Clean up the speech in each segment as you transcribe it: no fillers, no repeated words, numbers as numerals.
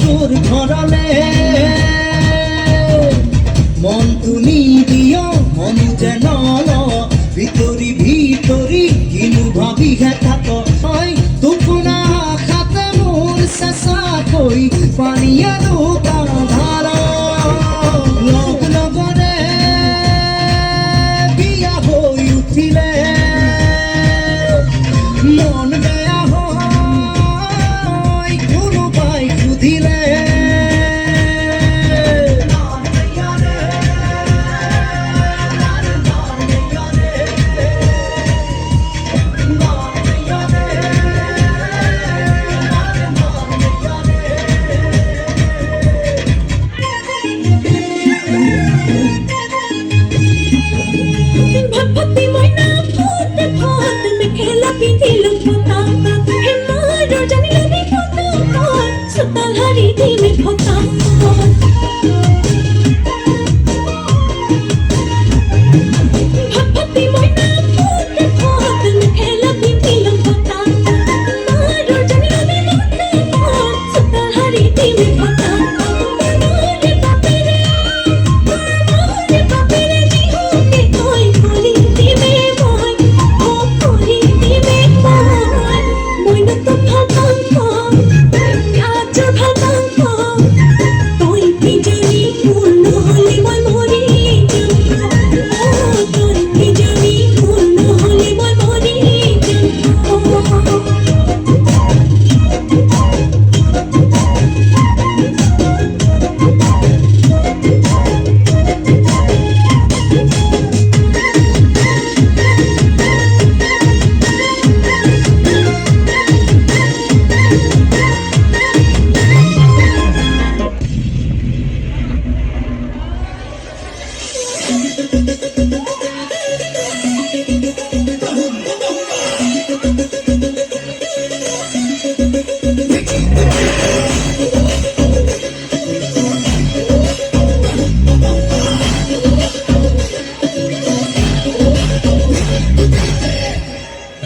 তোর ঘরালে মন তুমি দিও মন যেন ভিতরি ভিতরি কিনু ভাবি থাক তুকুনা খাতে মোর চেঁচা কৈ পানীয়া দুটা ধাৰ লগ লগৰে বিয়া হৈ উঠিলে মন বেয়া হয় কোনোবাই সুধিলে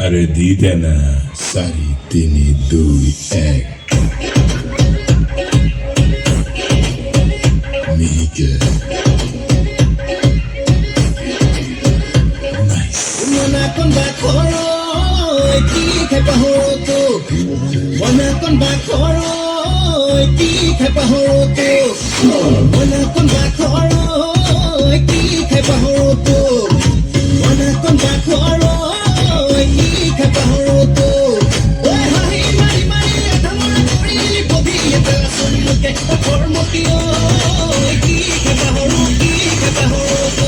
আরে দিতে না 4 3 2 1 মিহিকে নাইস মনা কোন বাখরো কি খেপা হতো মনা কোন বাখরো কি খেপা হতো মনা কোন বাখরো কি খেপা হতো মনা কোন বাখরো কি খেপা হতো ওই হাই মারি মারি ধামনা করি ববি এটা সুনকে ফরমটিও কি খেপা হতো কি খেপা হতো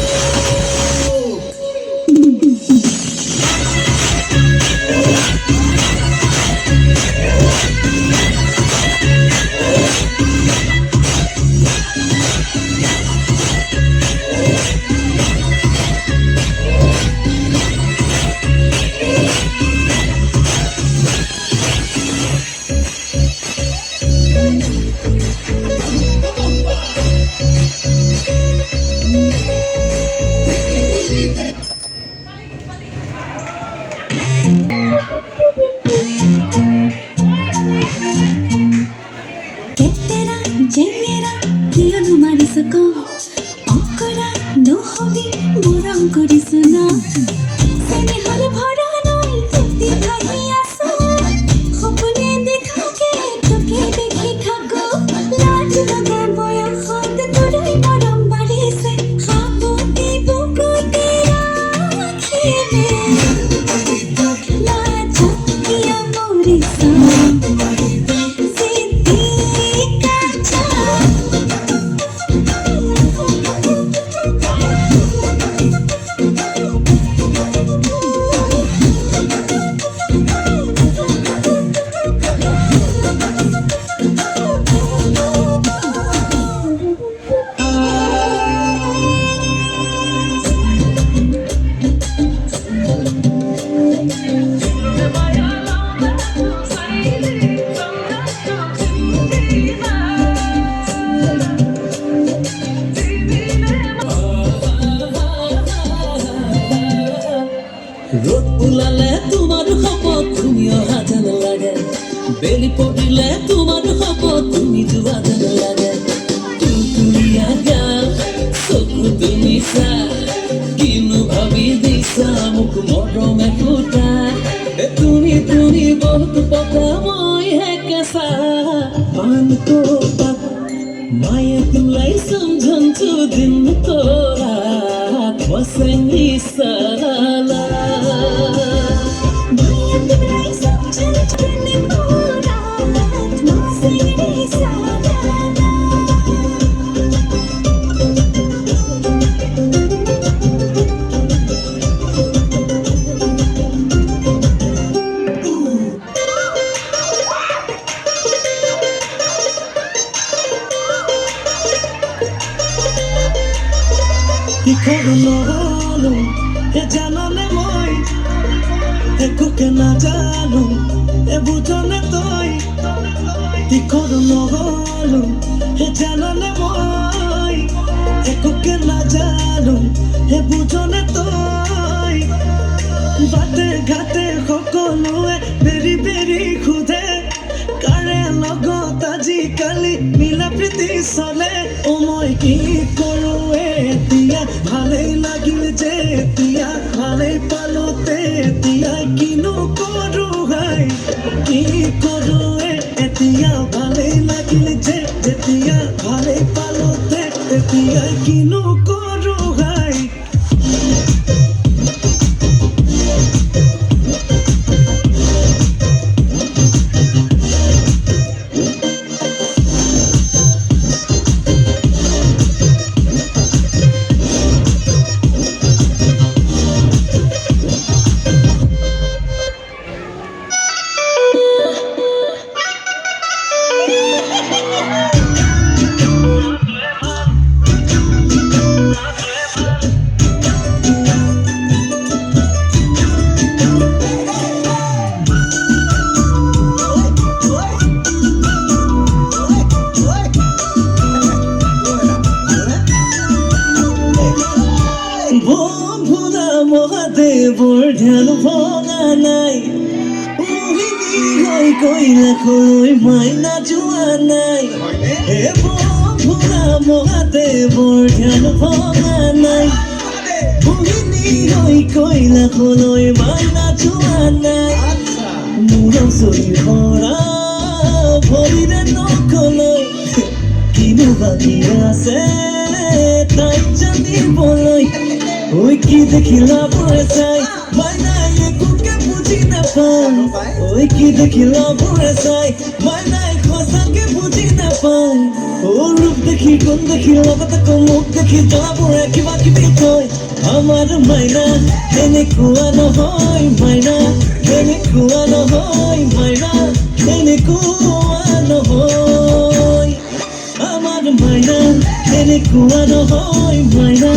রোদ উলালে তোমার শপত তুমিও হাজান লাগে বেলি পড়িলে তোমার শপত তুমি দুয়া पानको बात माया तिमीलाई सम्झन्छु दिनको रात बसेनी साला माया तिमीलाई सम्झन्छु दिनको रात बसेनी साला কি করলো এ জানালে মই একুকে না জানো এ বুঝনে তুই কি করলো এ জানালে মই একুকে না জানো এ বুঝনে তুই বাটে ঘাটে সকলোৱে বেৰি বেৰি খুদে কাৰে লগত আজিকালি মিলা প্ৰীতি চলে অ মই কি কৰো এতিয়া ভালেই লাগিল যে এতিয়া ভালেই পালো তেতিয়া কিনো কৰো হাই কি কৰো এতিয়া ভালেই লাগিল যে যেতিয়া ভালেই পালো তেতিয়া কিনো কৰো হাই মহাদেৱৰ ধ্যান ভঙা নাই মোহিনী হৈ কৈলাশলৈ মাইনা যোৱা নাই হে ভোলা মহাদেৱৰ ধ্যান ভঙা নাই মোহিনী হৈ কৈলাশলৈ মাইনা যোৱা নাই মূৰৰ চৰি ভৰা ভৰিৰে নখলৈ কিনো বাকী আছে তাই জানিবলৈ ওই কি দেখিলা পরে চাই মাইনাই একুকে বুঝি না পাই ওই কি দেখিলা পরে চাই মাইনাই খোসাকে বুঝি না পাই ও রূপ দেখি কোন দেখি লগত মুখ দেখি জ্বলা পরে কিবা কিবি কয় আমার মাইনা এনেকুৱা নহয় মাইনা এনেকুৱা নহয় মাইনা এনেকুৱা নহয় আমার মাইনা এনেকুৱা নহয় মাইনা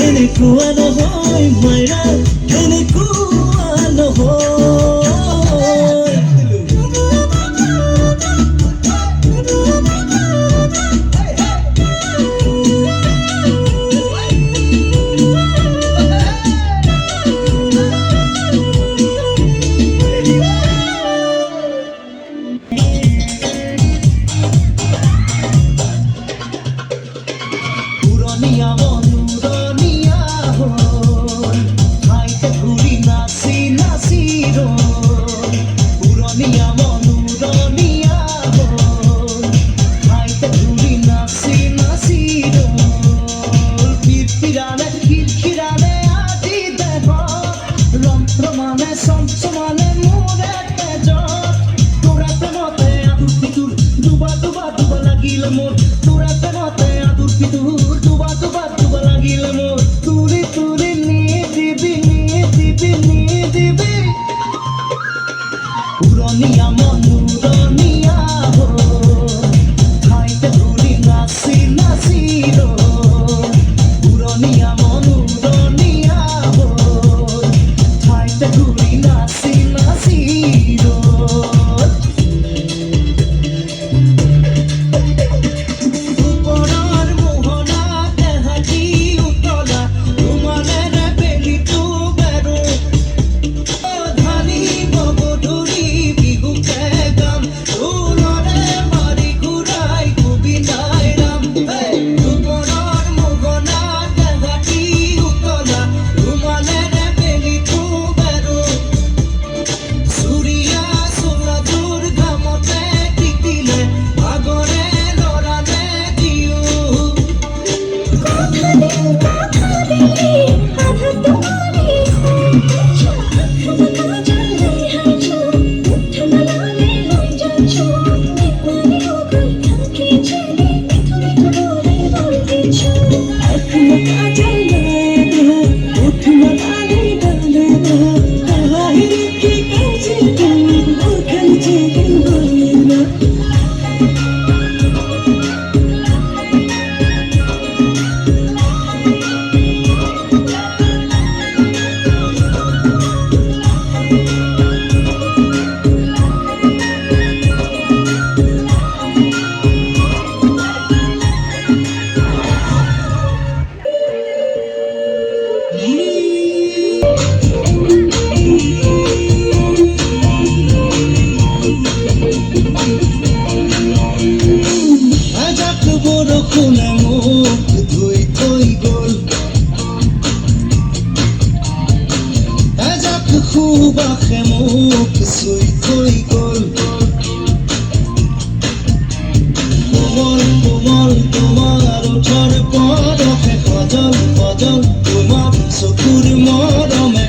এনেকুৱা নহয় মাইনা এনেকুৱা নহয় উত্তৰ লৈ থৈ গ'ল কোমল কোমল তোমাৰ ওঠৰ পদপে সজল সজল তোমাৰ চকুৰ মৰমে